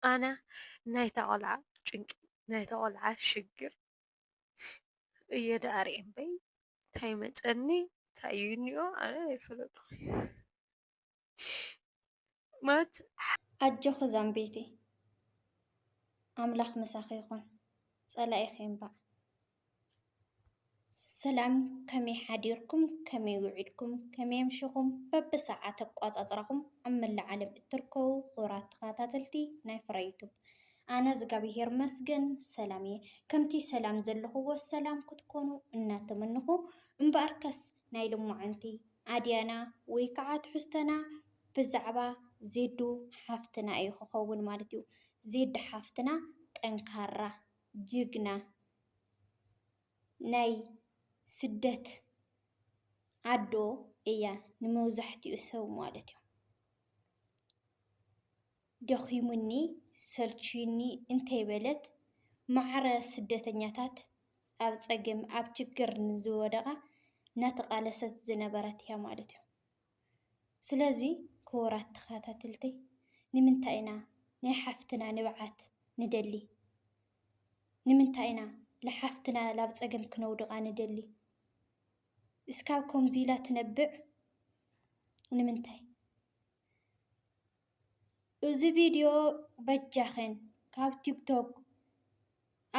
أنا نايتا قلعة ጭንቂ ናይታ ቆልዓ ሽግር እየዳኣር እምበይ እንታይ መፀኒ እንታይ እዩ እኒኦ ኣነ ኣይፈለጥኩ ማለት ኣጆኹ ዛንቤቴ ኣምላኽ መሳኺ ይኹን ጸላኢ ኸምባዕ ሰላም ከመይ ሓዲርኩም ከመይ ውዒድኩም ከመይ ኣምሽኹም በብሰዓት ኣቋፃፅራኹም ኣብ መላእ ዓለም እትርከቡ ክቡራት ተኸታተልቲ ናይ ፍረ ዩቱብ ኣነ እግዚኣብሔር መስገን ሰላም እየ ከምቲ ሰላም ዘለኽዎ ሰላም ክትኮኑ እናተመንኹ እምበኣርከስ ናይ ልሙዓንቲ ኣድያና ወይ ከዓ ትሕዝተና ብዛዕባ ዜዱ ሓፍትና እዩ ክኸውን ማለት እዩ ዜድ ሓፍትና ጠንካራ ጅግና ናይ ስደት ኣዶ እያ ንመብዛሕትኡ ሰብ ማለት እዩ ደኺሙኒ ሰልችዩኒ እንተይበለት ማዕረ ስደተኛታት ኣብ ፀገም ኣብ ችግር ንዝወደቓ እናተቃለሰት ዝነበረት እያ ማለት እዩ ስለዚ ክቡራት ተኸታተልተይ ንምንታይ ኢና ናይ ሓፍትና ንብዓት ንደሊ ንምንታይ ኢና ለሓፍትና ላብ ፀገም ክነውድቓ ንደሊ እስካብ ከምዚ ኢላ ትነብዕ ንምንታይ እዚ ቪድዮ በጃኸን ካብ ቲክቶክ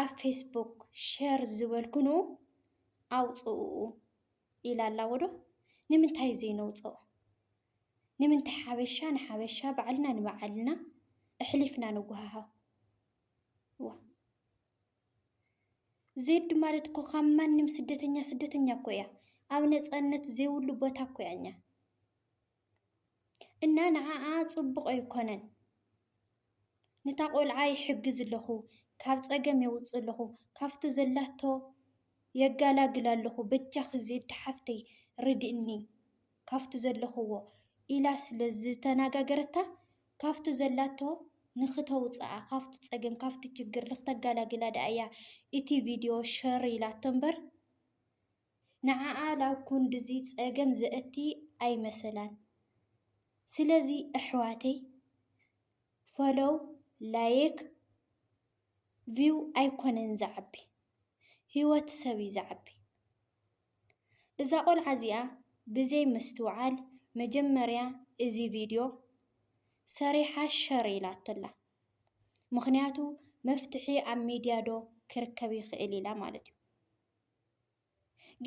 ኣብ ፌስቡክ ሸር ዝበልኩኑ ኣውፅኡ ኢላ ኣላ ወዶ ንምንታይ ዘይነውፅኦ ንምንታይ ሓበሻ ንሓበሻ ባዕልና ንባዕልና ኣሕሊፍና ንጓሃሃው ዋ ዜድ ማለት እኮ ካብ ማንም ስደተኛ እኮ እያ ኣብ ነፃነት ዘይብሉ ቦታ እኮ እያ እኛ እና ንዓዓ ፅቡቕ ኣይኮነን ነታ ቆልዓ ይሕግዝ ኣለኹ ካብ ፀገም የውፅእ ኣለኹ ካብቲ ዘላቶ የጋላግል ኣለኹ በጃኺ ዜድ ሓፍተይ ርድእኒ ካብቲ ዘለኽዎ ኢላ ስለ ዝተነጋገረታ ካብቲ ዘላቶ ንኽተውፅኣ ካብቲ ፀገም ካብቲ ችግር ንኽተጋላግላ ደኣ እያ እቲ ቪድዮ ሸር ኢላቶ እምበር ንዓዓ ላብ ኩንድዚ ፀገም ዘእቲ ኣይመሰላን ስለዚ ኣሕዋተይ ፈሎው ላይክ ቪው ኣይኮነን ዝዓቢ ሂወት ሰብ እዩ ዝዓቢ እዛ ቆልዓ እዚኣ ብዘይ ምስትውዓል መጀመርያ እዚ ቪድዮ ሰሪሓ ሸር ኢላቶ ኣላ ምክንያቱ መፍትሒ ኣብ ሚድያ ዶ ክርከብ ይኽእል ኢላ ማለት እዩ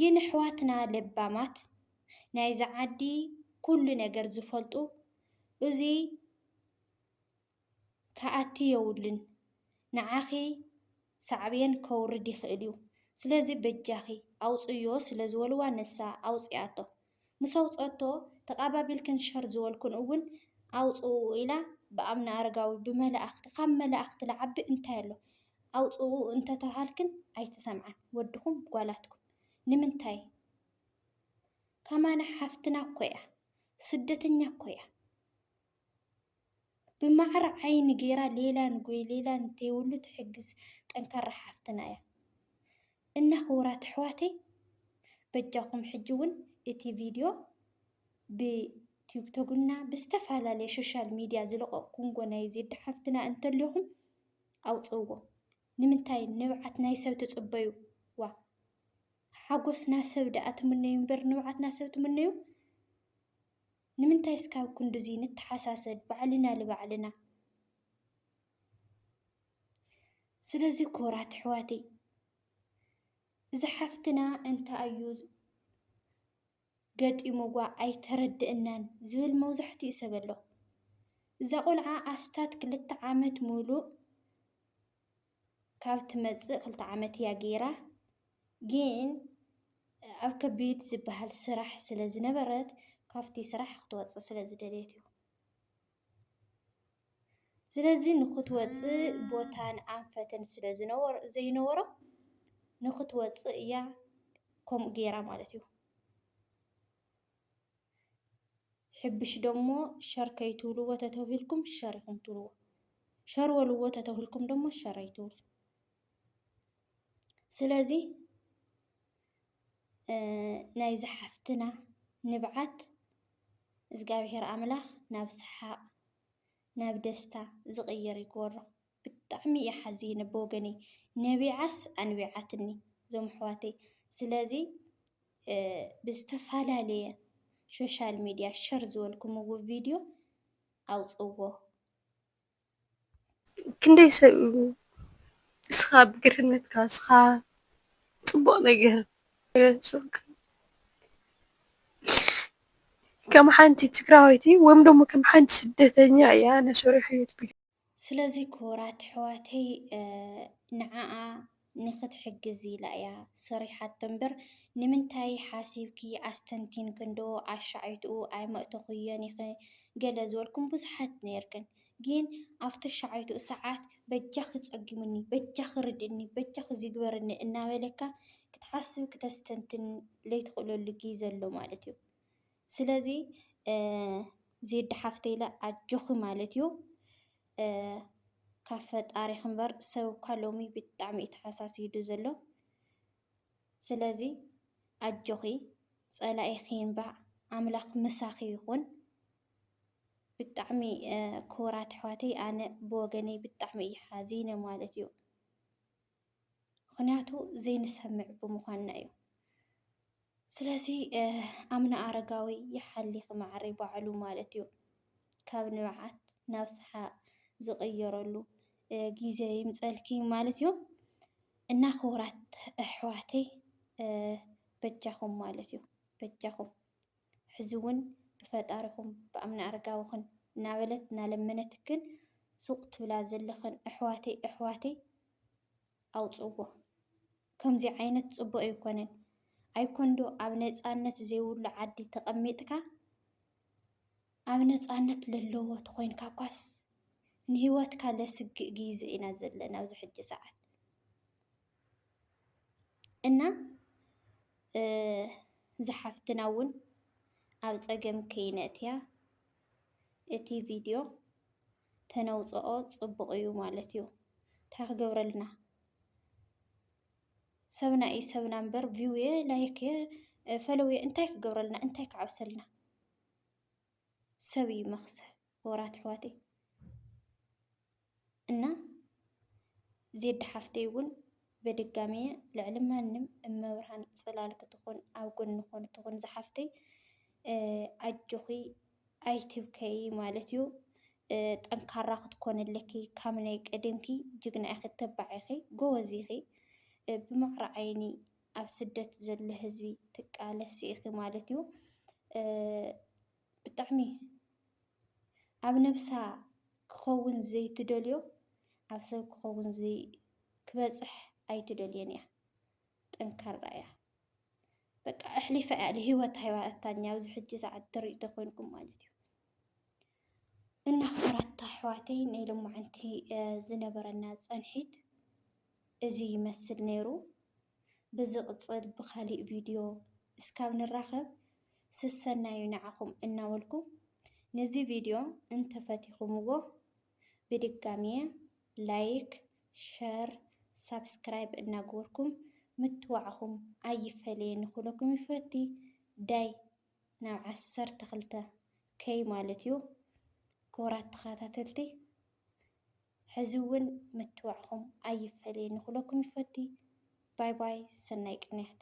ግን ኣሕዋትና ለባማት ናይዚ ዓዲ ኩሉ ነገር ዝፈልጡ እዚ ከኣቲ የውልን ንዓኺ ሳዕብየን ከውርድ ይኽእል እዩ ስለዚ በጃኺ ኣውፅዮ ስለ ዝበልዋ ንሳ ኣውፅያቶ ምስ ኣውፀቶ ተቐባቢልክን ሸር ዝበልኩን እውን ኣውፅኡ ኢላ ብኣምና ኣረጋዊ ብመላእኽቲ ካብ መላእኽቲ ዝዓቢ እንታይ ኣሎ ኣውፅኡ እንተተባሃልክን ኣይተሰምዓን ወድኹም ጓላትኩም ንምንታይ ከማና ሓፍትና እኮ እያ ስደተኛ እኮ እያ ብማዕረ ዓይኒ ገይራ ሌላ ንጎይ ሌላ እንተይብሉ ትሕግዝ ጠንካራ ሓፍትና እያ እና ክቡራት ኣሕዋተይ በጃኹም ሕጂ እውን እቲ ቪድዮ ብቲክቶክና ብዝተፈላለየ ሶሻል ሚድያ ዝለቐቕኩምጎ ናይ ዜድ ሓፍትና እንተለኹም ኣውፅዎ ንምንታይ ንብዓት ናይ ሰብ ትፅበዩ ዋ ሓጎስና ሰብ ደኣ ትምነዩ እምበር ንብዓትና ሰብ ትምነዩ ንምንታይ እስካብ ክንድዚ ንተሓሳሰድ ባዕልና ንባዕልና ስለዚ ክቡራት ኣሕዋተይ እዚ ሓፍትና እንታይ እዩ ገጢሙዋ ኣይተረድአናን ዝብል መብዛሕትኡ ሰብ ኣሎ እዛ ቆልዓ ኣስታት 2 ዓመት ሙሉእ ካብ ትመፅእ 2 ዓመት እያ ገይራ ግን ኣብ ከቢድ ዝበሃል ስራሕ ስለ ዝነበረት ካብቲ ስራሕ ክትወፅእ ስለ ዝደለየት እዩ ስለዚ ንኽትወፅእ ቦታን ኣንፈተን ስለ ዘይነበሮ ንኽትወፅእ እያ ከምኡ ገይራ ማለት እዩ ሕብሽ ደሞ ሸር ከይትብልዎ ተተውሂልኩም ሸር ኢኹም ትብልዎ ሸር በልዎ ተተውሂልኩም ደሞ ሸር ኣይትብሉ ስለዚ ናይዚ ሓፍትና ንብዓት እግዚኣብሔር ኣምላኽ ናብ ሰሓቕ ናብ ደስታ ዝቕየር ይገብሮ። ብጣዕሚ እየ ሓዚነ ብወገነይ ነቢዓስ ኣንቢዓትኒ እዞም ኣሕዋተይ። ስለዚ ብዝተፈላለየ ሶሻል ሚድያ ሸር ዝበልኩምዎ ቪድዮ ኣውፅዎ። ክንደይ ሰብ እስኻ ብግርነትካ እስኻ ፅቡቅ ነገር ገለፅኩ ከም ሓንቲ ትግራወይቲ ወይም ደሞ ከም ሓንቲ ስደተኛ እያ ነሰሪሕ እየ ትብል። ስለዚ ክቡራት ኣሕዋተይ ንዓዓ ንኽትሕግዝ ኢላ እያ ሰሪሓቶ እምበር ንምንታይ ሓሲብኪ ኣስተንቲንክንዶ ኣሻዒትኡ ኣይመእተኹዮን ኢኸ ገለ ዝበልኩም ብዙሓት ነይርክን። ግን ኣብቲ ሻዓይትኡ ሰዓት በጃ ክፀግሙኒ፣ በጃ ክርድእኒ፣ በጃ ክዝግበረኒ እናበለካ ክትሓስብ ክተስተንትን ለይትኽእለሉ ግዜ ኣሎ ማለት እዩ። ስለዚ ዜድ ሓፍተይ ኢለ ኣጆኹ ማለት እዩ። ካብ ፈጣሪክ እምበር ሰብ እኳ ሎሚ ብጣዕሚ እዩ ተሓሳሲዱ ዘሎ። ስለዚ ኣጆኺ ፀላኢ ከይንባዕ ኣምላኽ ምሳኺ ይኹን። ብጣዕሚ ክቡራት ኣሕዋተይ ኣነ ብወገነይ ብጣዕሚ እየ ሓዚነ ማለት እዩ። ምክንያቱ ዘይንሰምዕ ብምዃንና እዩ። ስለዚ ኣምነ ኣረጋዊ ይሓሊ ክማዕረ ባዕሉ ማለት እዩ። ካብ ንብዓት ናብ ሰሓቕ ዝቕየረሉ ግዜ ይምፀልኪ ማለት እዩ። እና ክቡራት ኣሕዋተይ በጃኹም ማለት እዩ፣ በጃኹም ሕዚ እውን ብፈጣሪኹም ብኣምነ ኣረጋዊኹን እናበለት እናለመነትክን ሱቕ ትብላ ዘለኽን ኣሕዋተይ ኣሕዋተይ ኣውፅዎ። ከምዚ ዓይነት ፅቡቅ ኣይኮነን። ኣይኮንዶ ኣብ ነፃነት ዘይብሉ ዓዲ ተቐሚጥካ ኣብ ነፃነት ዘለዎ ተኮይንካ ኳስ ንሂወትካ ለስግእ ግዜ ኢና ዘለና ኣብዚ ሕጂ ሰዓት እና ዝሓፍትና እውን ኣብ ፀገም ከይነእትያ እቲ ቪድዮ ተነውፅኦ ፅቡቅ እዩ ማለት እዩ። እንታይ ክገብረልና ሰብና እዩ ሰብና እምበር ቪው እየ ላይክ እየ ፈለው እየ እንታይ ክገብረልና እንታይ ክዓብሰልና ሰብ እዩ መኽሰብ። ክቡራት ኣሕዋተይ እና ዜድ ሓፍተይ እውን በድጋሚ ልዕሊ ማንም እመብርሃን ፅላል ክትኹን ኣብ ጎንኹን ትኹን ዝሓፍተይ ኣጆኺ ኣይትብከይ ማለት እዩ። ጠንካራ ክትኮን ኣለኪ ካብ ናይ ቀደምኪ ጅግና ኢኺ ተባዕ ኢኺ ጎበዝ ኢኺ ብማዕረ ዓይኒ ኣብ ስደት ዘሎ ህዝቢ ትቃለሲ ኢኺ ማለት እዩ። ብጣዕሚ ኣብ ነብሳ ክኸውን ዘይትደልዮ ኣብ ሰብ ክኸውን ክበፅሕ ኣይትደልዮን እያ። ጠንካራ እያ። በቃ ኣሕሊፋ እያ ንሂወታ ሂባታኛ ኣብዚ ሕጂ ሰዓት ትሪእቶ ኮይንኩም ማለት እዩ። እና ክቡራት ኣሕዋተይ ናይ ሎማዓንቲ ዝነበረና ፀንሒት እዚ ይመስል ነይሩ። ብዝቕፅል ብካሊእ ቪድዮ እስካብ ንራኸብ ስሰናዩ ንዓኹም እናበልኩ ነዚ ቪድዮ እንተፈቲኹምዎ ብድጋሚ ላይክ፣ ሸር፣ ሳብስክራይብ እናገበርኩም ምትዋዕኹም ኣይፈለየን ክብለኩም ይፈቲ ዳይ ናብ 12 ከይ ማለት እዩ። ክቡራት ተኸታተልቲ ሕዚ እውን ምትዋዕኹም ኣይፈለየን ክብለኩም ይፈቲ። ባይ ባይ። ሰናይ ቅንያት